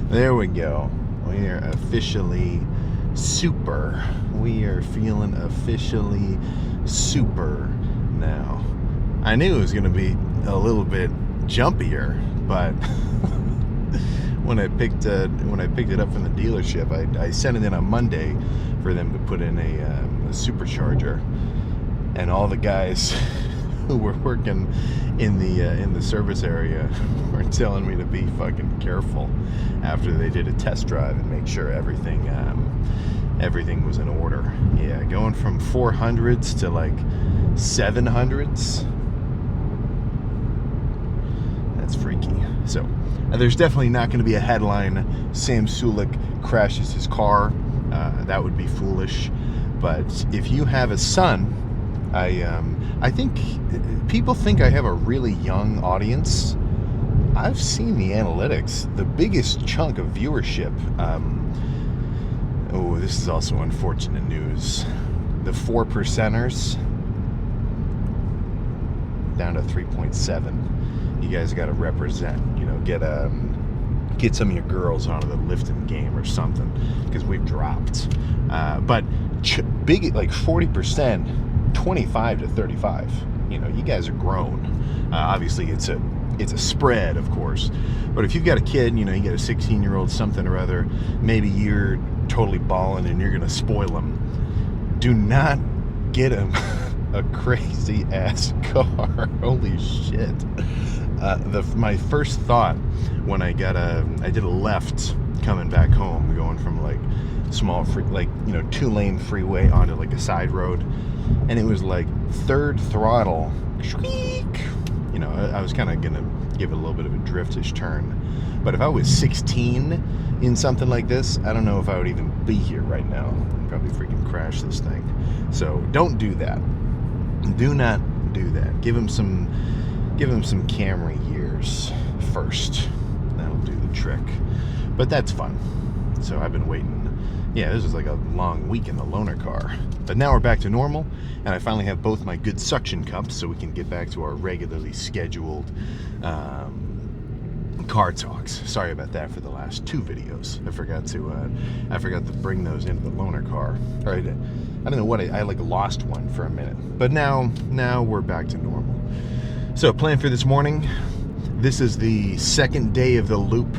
There we go. We are officially super. We are feeling officially super now. I knew it was going to be a little bit jumpier, but when I picked it up from the dealership, I sent it in on Monday for them to put in a supercharger, and all the guys who were working in the service area were telling me to be fucking careful after they did a test drive and make sure everything was in order. Yeah, going from 400s to like 700s. That's freaky. So there's definitely not going to be a headline, Sam Sulek crashes his car. That would be foolish. But if you have a son, I think people think I have a really young audience. I've seen the analytics. The biggest chunk of viewership, this is also unfortunate news. The 4%ers down to 3.7. You guys got to represent, get some of your girls onto the lifting game or something, because we've dropped. But big, like 40%, 25 to 35. You guys are grown. Obviously, it's a spread, of course. But if you've got a kid, you got a 16-year-old something or other, maybe you're totally balling and you're going to spoil them. Do not get him a crazy ass car. Holy shit. My first thought when I did a left coming back home, going from like small two-lane freeway onto like a side road, and it was like third throttle, squeak. I was kind of gonna give it a little bit of a driftish turn, but if I was 16 in something like this, I don't know if I would even be here right now. I'd probably freaking crash this thing. So don't do that. Do not do that. Give him some Camry years first. That'll do the trick. But that's fun. So I've been waiting. Yeah, this was like a long week in the loaner car. But now we're back to normal, and I finally have both my good suction cups, so we can get back to our regularly scheduled car talks. Sorry about that for the last two videos. I forgot to bring those into the loaner car. All right, I don't know what I like lost one for a minute. But now we're back to normal. So plan for this morning. This is the second day of the loop,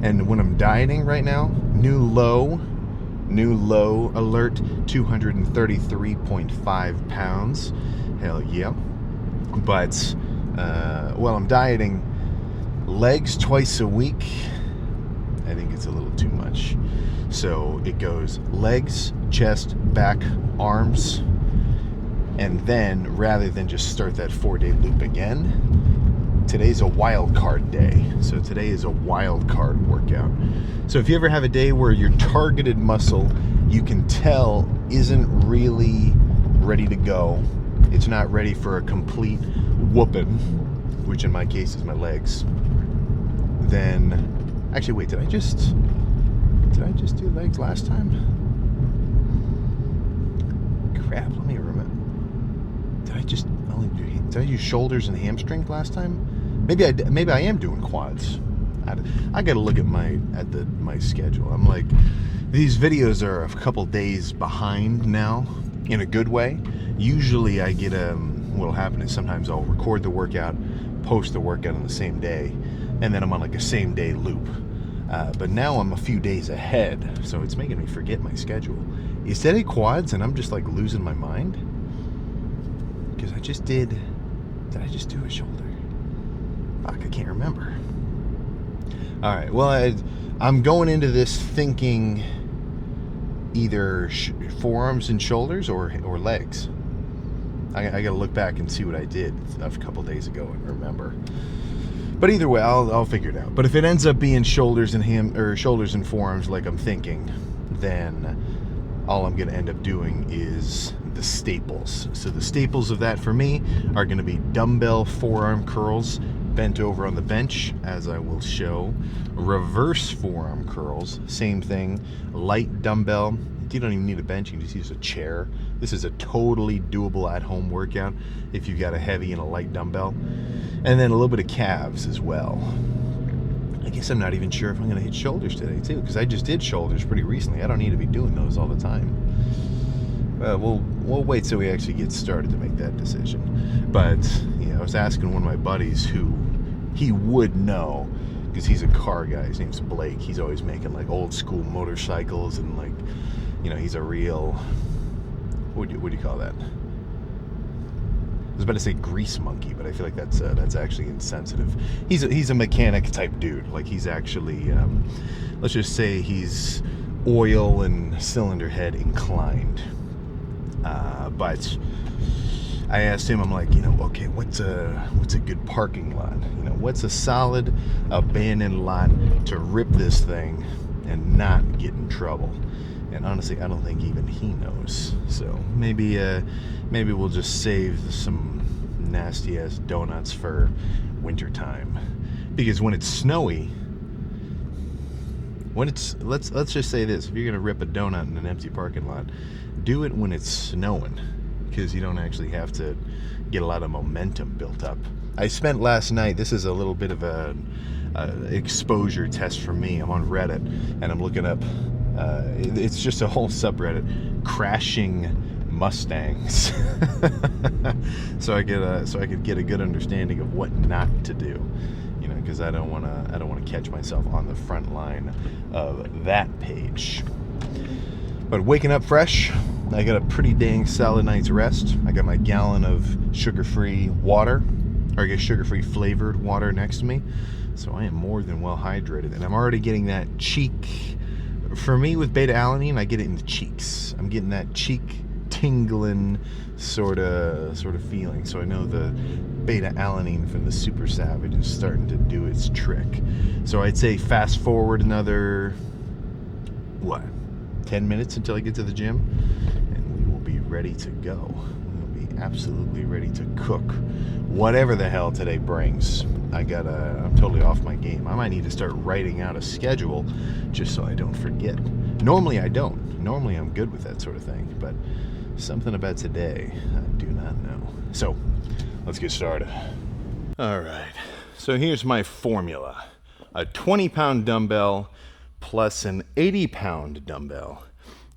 and when I'm dieting right now, new low alert, 233.5 pounds. Hell yeah. But while I'm dieting, legs twice a week, I think it's a little too much. So it goes legs, chest, back, arms, and then rather than just start that 4-day loop again, today's a wild card day. So today is a wild card workout. So if you ever have a day where your targeted muscle you can tell isn't really ready to go, it's not ready for a complete whooping, which in my case is my legs, then actually wait, did I just do legs last time? Crap, let me remember. Did I use shoulders and hamstrings last time? Maybe I am doing quads. I got to look at my schedule. I'm like, these videos are a couple days behind now, in a good way. Usually I get what'll happen is sometimes I'll record the workout, post the workout on the same day, and then I'm on like a same day loop. But now I'm a few days ahead, so it's making me forget my schedule. Is today quads and I'm just like losing my mind? Because did I just do a shoulder? Fuck, I can't remember. All right, well, I'm going into this thinking either forearms and shoulders or legs. I got to look back and see what I did a couple days ago and remember. But either way, I'll figure it out. But if it ends up being shoulders and forearms like I'm thinking, then all I'm going to end up doing is the staples. So the staples of that for me are going to be dumbbell forearm curls bent over on the bench, as I will show. Reverse forearm curls, same thing. Light dumbbell. You don't even need a bench, you can just use a chair. This is a totally doable at-home workout if you've got a heavy and a light dumbbell. And then a little bit of calves as well. I guess I'm not even sure if I'm going to hit shoulders today, too, because I just did shoulders pretty recently. I don't need to be doing those all the time. We'll wait till we actually get started to make that decision. But, I was asking one of my buddies who he would know, because he's a car guy. His name's Blake. He's always making, like, old school motorcycles and, like, he's a real, what do you call that? I was about to say grease monkey, but I feel like that's actually insensitive. He's a mechanic type dude. Like, he's actually, let's just say he's oil and cylinder head inclined. But I asked him, I'm like, okay, what's a good parking lot? What's a solid abandoned lot to rip this thing and not get in trouble? And honestly, I don't think even he knows. So maybe we'll just save some nasty ass donuts for wintertime. Because when it's snowy, let's just say this: if you're gonna rip a donut in an empty parking lot, do it when it's snowing, because you don't actually have to get a lot of momentum built up. I spent last night. This is a little bit of a exposure test for me. I'm on Reddit and I'm looking up. It's just a whole subreddit, crashing Mustangs, so I could get a good understanding of what not to do, because I don't want to catch myself on the front line of that page. But waking up fresh, I got a pretty dang solid night's rest. I got my gallon of sugar-free water, or I guess sugar-free flavored water next to me, so I am more than well hydrated, and I'm already getting that cheek. For me, with beta-alanine, I get it in the cheeks. I'm getting that cheek tingling sort of feeling. So I know the beta-alanine from the Super Savage is starting to do its trick. So I'd say fast forward another, 10 minutes until I get to the gym, and we will be ready to go. We'll be absolutely ready to cook whatever the hell today brings. I'm totally off my game. I might need to start writing out a schedule just so I don't forget. Normally I don't. Normally I'm good with that sort of thing, but something about today, I do not know. So, let's get started. All right, so here's my formula. A 20-pound dumbbell plus an 80-pound dumbbell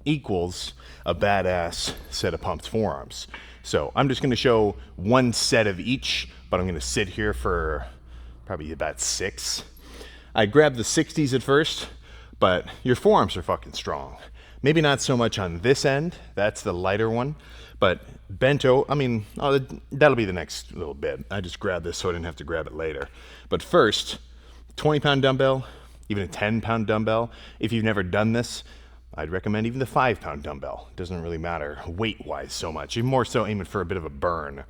equals a badass set of pumped forearms. So I'm just gonna show one set of each, but I'm gonna sit here for probably about 6. I grabbed the 60s at first, but your forearms are fucking strong. Maybe not so much on this end, that's the lighter one, but that'll be the next little bit. I just grabbed this so I didn't have to grab it later. But first, 20-pound dumbbell, even a 10-pound dumbbell. If you've never done this, I'd recommend even the 5-pound dumbbell. It doesn't really matter weight-wise so much. You're more so aiming for a bit of a burn.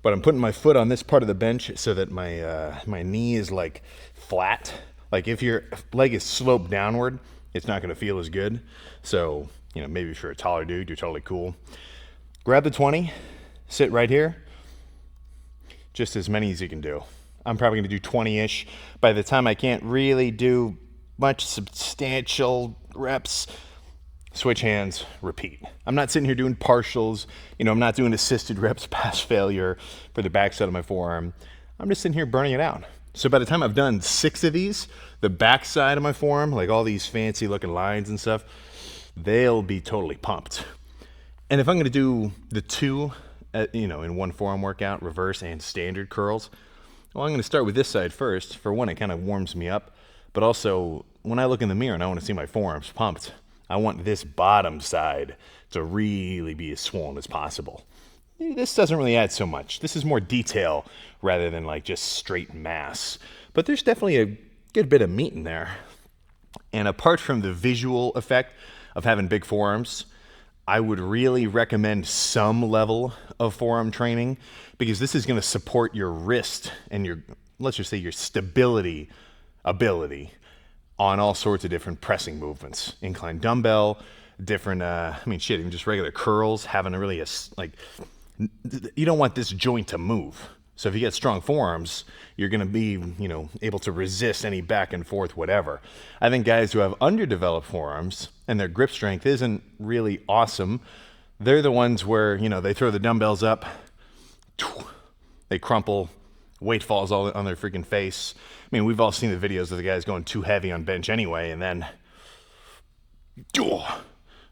But I'm putting my foot on this part of the bench so that my knee is like flat. Like if your leg is sloped downward, it's not gonna feel as good. So, maybe if you're a taller dude, you're totally cool. Grab the 20, sit right here. Just as many as you can do. I'm probably gonna do 20-ish. By the time I can't really do much substantial reps, switch hands, repeat. I'm not sitting here doing partials. I'm not doing assisted reps past failure for the backside of my forearm. I'm just sitting here burning it out. So by the time I've done 6 of these, the backside of my forearm, like all these fancy looking lines and stuff, they'll be totally pumped. And if I'm gonna do the 2, in one forearm workout, reverse and standard curls, well, I'm gonna start with this side first. For one, it kind of warms me up, but also when I look in the mirror and I wanna see my forearms pumped, I want this bottom side to really be as swollen as possible. This doesn't really add so much. This is more detail rather than like just straight mass. But there's definitely a good bit of meat in there. And apart from the visual effect of having big forearms, I would really recommend some level of forearm training, because this is going to support your wrist and your, let's just say, your stability ability on all sorts of different pressing movements. Incline dumbbell, different, even just regular curls, having you don't want this joint to move. So if you get strong forearms, you're going to be, able to resist any back and forth, whatever. I think guys who have underdeveloped forearms and their grip strength isn't really awesome, they're the ones where, they throw the dumbbells up, they crumple, weight falls all on their freaking face. I mean, we've all seen the videos of the guys going too heavy on bench anyway, and then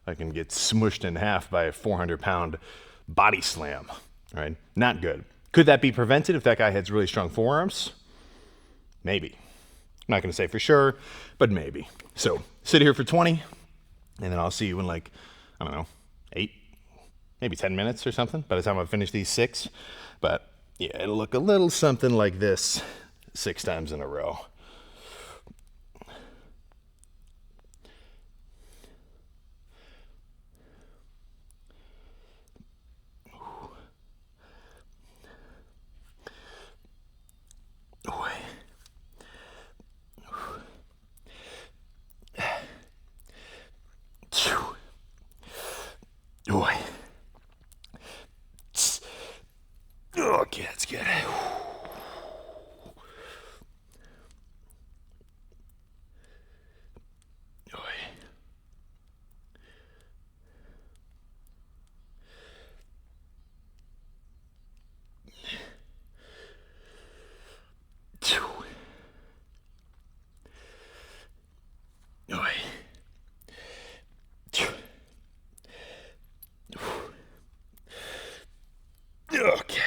I can get smushed in half by a 400-pound body slam, right? Not good. Could that be prevented if that guy has really strong forearms? Maybe. I'm not going to say for sure, but maybe. So sit here for 20, and then I'll see you in like, I don't know, 8, maybe 10 minutes or something by the time I finish these 6. But yeah, it'll look a little something like this 6 times in a row. Okay, that's good. Okay.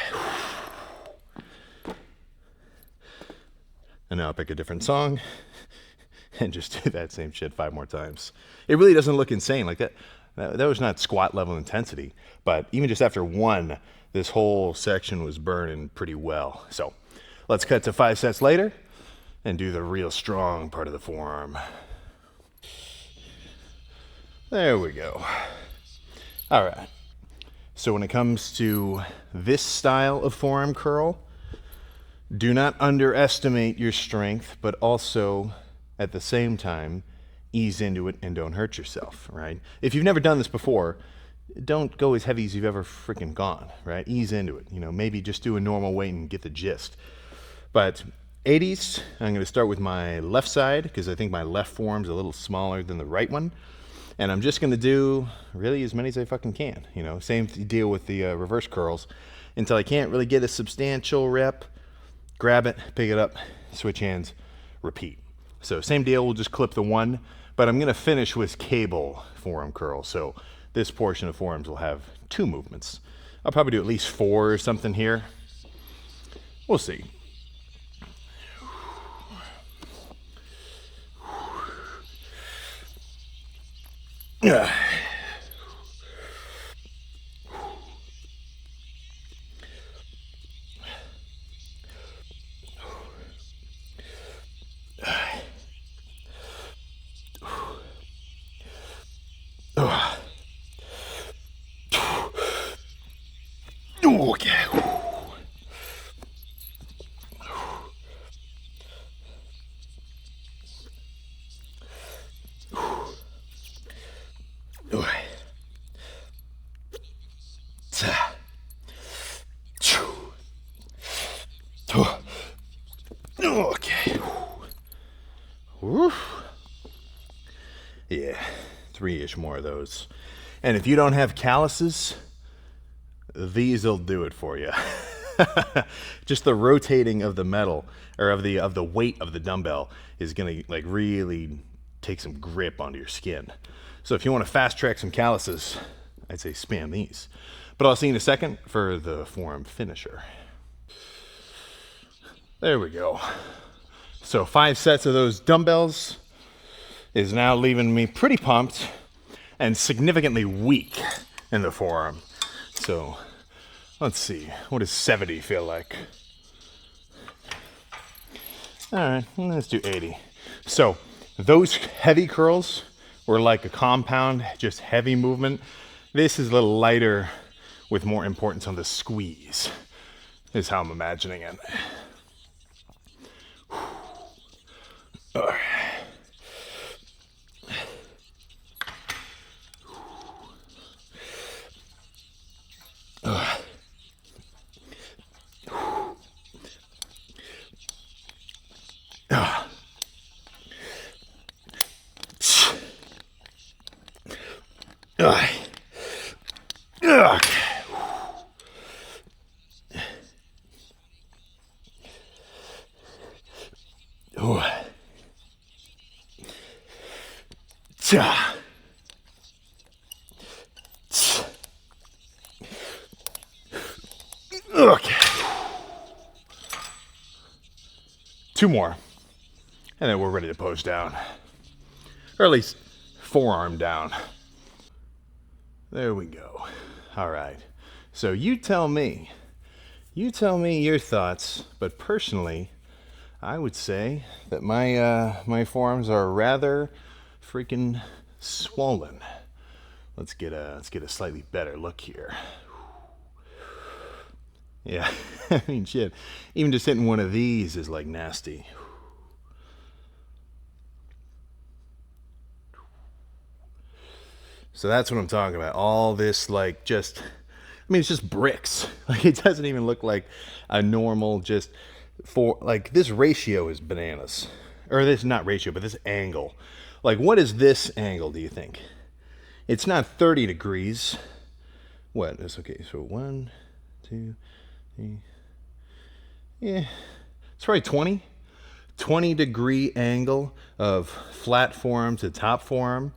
And now I'll pick a different song and just do that same shit 5 more times. It really doesn't look insane like that. That was not squat level intensity, but even just after 1, this whole section was burning pretty well. So let's cut to 5 sets later and do the real strong part of the forearm. There we go. All right. So when it comes to this style of forearm curl, do not underestimate your strength, but also at the same time, ease into it and don't hurt yourself, right? If you've never done this before, don't go as heavy as you've ever freaking gone, right? Ease into it. You know, maybe just do a normal weight and get the gist. But 80s, I'm going to start with my left side because I think my left forearm's a little smaller than the right one. And I'm just going to do really as many as I fucking can. You know, same deal with the reverse curls. Until I can't really get a substantial rep, grab it, pick it up, switch hands, repeat. So same deal, we'll just clip the 1. But I'm going to finish with cable forearm curl. So this portion of forearms will have 2 movements. I'll probably do at least 4 or something here. We'll see. Okay. Okay. Yeah, 3-ish more of those. And if you don't have calluses, these will do it for you. Just the rotating of the metal or of the weight of the dumbbell is gonna like really take some grip onto your skin. So if you want to fast track some calluses, I'd say spam these. But I'll see you in a second for the forearm finisher. There we go. So 5 sets of those dumbbells is now leaving me pretty pumped and significantly weak in the forearm. So let's see, what does 70 feel like? All right, let's do 80. So those heavy curls were like a compound, just heavy movement. This is a little lighter with more importance on the squeeze, is how I'm imagining it. All right. Okay. 2 more. And then we're ready to pose down. Or at least forearm down. There we go. All right. So you tell me your thoughts, but personally, I would say that my forearms are rather freaking swollen. Let's get a slightly better look here. Yeah, I mean, shit. Even just hitting one of these is like nasty. So that's what I'm talking about. All this, like, just, I mean, it's just bricks. Like, it doesn't even look like a normal, just, like, this ratio is bananas. Or this, not ratio, but this angle. Like, what is this angle, do you think? It's not 30 degrees. What? It's okay. So 1, 2, 3. Yeah. It's probably 20. 20-degree angle of flat forearm to top forearm.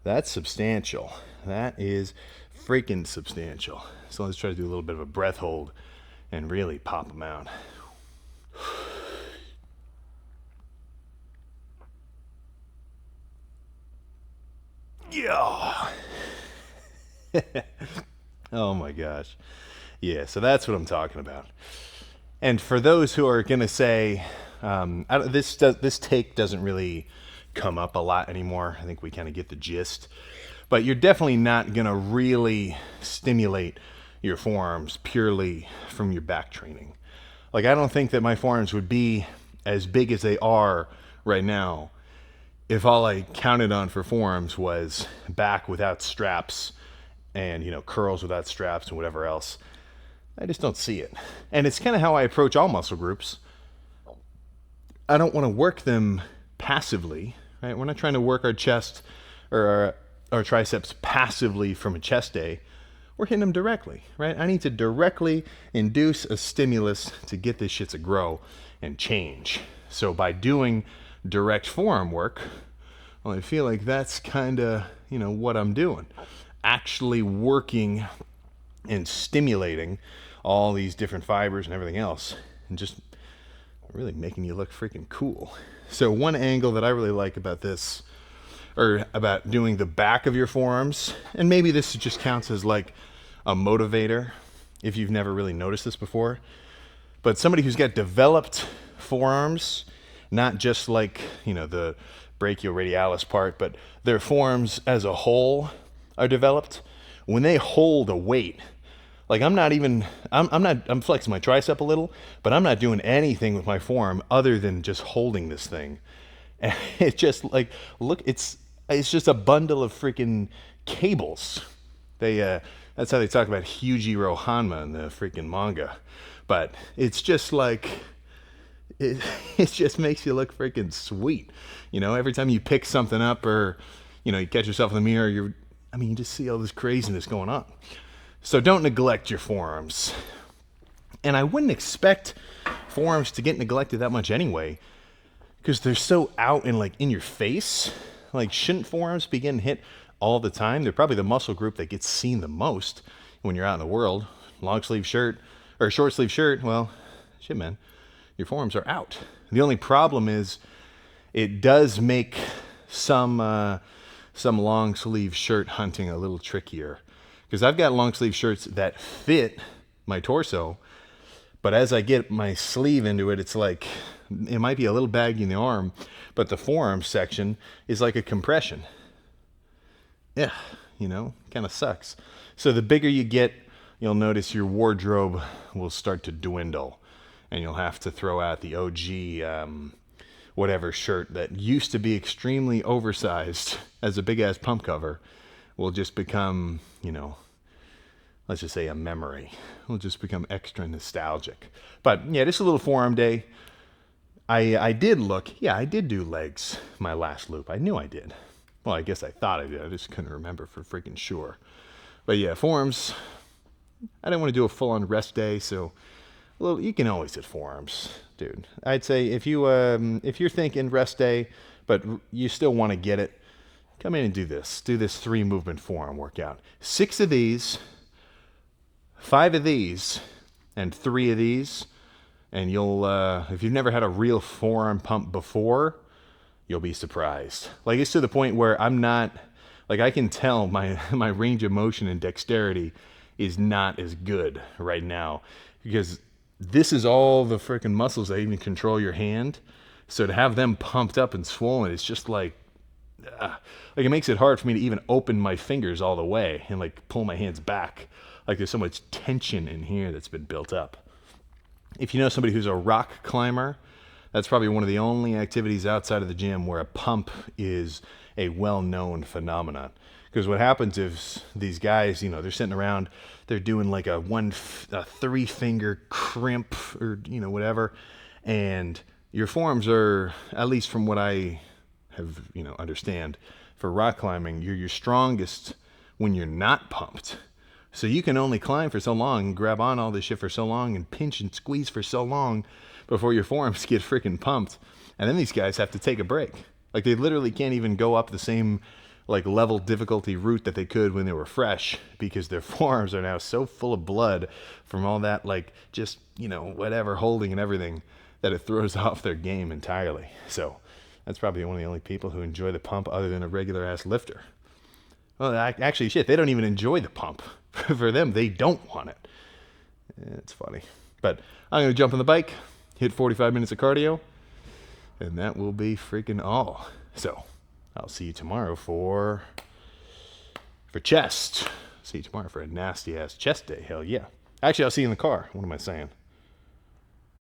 That's substantial. That is freaking substantial. So let's try to do a little bit of a breath hold and really pop them out. Yeah. Oh my gosh. Yeah, so that's what I'm talking about. And for those who are going to say, this take doesn't really come up a lot anymore. I think we kind of get the gist. But you're definitely not going to really stimulate your forearms purely from your back training. Like, I don't think that my forearms would be as big as they are right now if all I counted on for forearms was back without straps and, curls without straps and whatever else. I just don't see it. And it's kind of how I approach all muscle groups. I don't want to work them passively, right? We're not trying to work our chest or our triceps passively from a chest day. We're hitting them directly, right? I need to directly induce a stimulus to get this shit to grow and change. So by doing direct forearm work, well, I feel like that's kind of, what I'm doing. Actually working and stimulating all these different fibers and everything else, and just really making you look freaking cool. So one angle that I really like about this, or about doing the back of your forearms, and maybe this just counts as like a motivator if you've never really noticed this before, but somebody who's got developed forearms, not just like, the brachioradialis part, but their forearms as a whole are developed. When they hold a weight, like I'm flexing my tricep a little, but I'm not doing anything with my forearm other than just holding this thing. And it's just like, look, it's just a bundle of freaking cables. That's how they talk about Hyujiro Hanma in the freaking manga. But it's just like, it just makes you look freaking sweet. Every time you pick something up or, you catch yourself in the mirror, you just see all this craziness going on. So don't neglect your forearms. And I wouldn't expect forearms to get neglected that much anyway, because they're so out and like in your face. Like, shouldn't forearms be getting hit all the time? They're probably the muscle group that gets seen the most when you're out in the world. Long sleeve shirt or short sleeve shirt, well, shit, man, your forearms are out. The only problem is it does make some long sleeve shirt hunting a little trickier. Because I've got long sleeve shirts that fit my torso, but as I get my sleeve into it, it's like, it might be a little baggy in the arm, but the forearm section is like a compression. Yeah, kind of sucks. So the bigger you get, you'll notice your wardrobe will start to dwindle, and you'll have to throw out the OG whatever shirt that used to be extremely oversized as a big ass pump cover will just become, let's just say a memory. Will just become extra nostalgic. But yeah, just a little forearm day. I did do legs my last loop. I knew I did. Well, I guess I thought I did. I just couldn't remember for freaking sure. But yeah, forearms, I didn't want to do a full-on rest day, so you can always hit forearms, dude. I'd say if you're thinking rest day, but you still want to get it, come in and do this. Do this 3 movement forearm workout. 6 of these, 5 of these, and 3 of these. And you'll, if you've never had a real forearm pump before, you'll be surprised. Like, it's to the point where I'm not, like, I can tell my range of motion and dexterity is not as good right now, because this is all the freaking muscles that even control your hand. So to have them pumped up and swollen, it's just like it makes it hard for me to even open my fingers all the way and like pull my hands back. Like, there's so much tension in here that's been built up. If you know somebody who's a rock climber, that's probably one of the only activities outside of the gym where a pump is a well-known phenomenon. Because what happens is these guys, they're sitting around, they're doing like a 3-finger crimp or, whatever. And your forearms are, at least from what I have, understand, for rock climbing, you're your strongest when you're not pumped. So you can only climb for so long and grab on all this shit for so long and pinch and squeeze for so long before your forearms get freaking pumped. And then these guys have to take a break. Like, they literally can't even go up the same like level difficulty route that they could when they were fresh, because their forearms are now so full of blood from all that, like, just, whatever holding and everything, that it throws off their game entirely. So that's probably one of the only people who enjoy the pump other than a regular ass lifter. Well, actually, shit, they don't even enjoy the pump. For them, they don't want it. It's funny. But I'm going to jump on the bike, hit 45 minutes of cardio, and that will be freaking all. So I'll see you tomorrow for chest. See you tomorrow for a nasty ass chest day. Hell yeah. Actually, I'll see you in the car. What am I saying?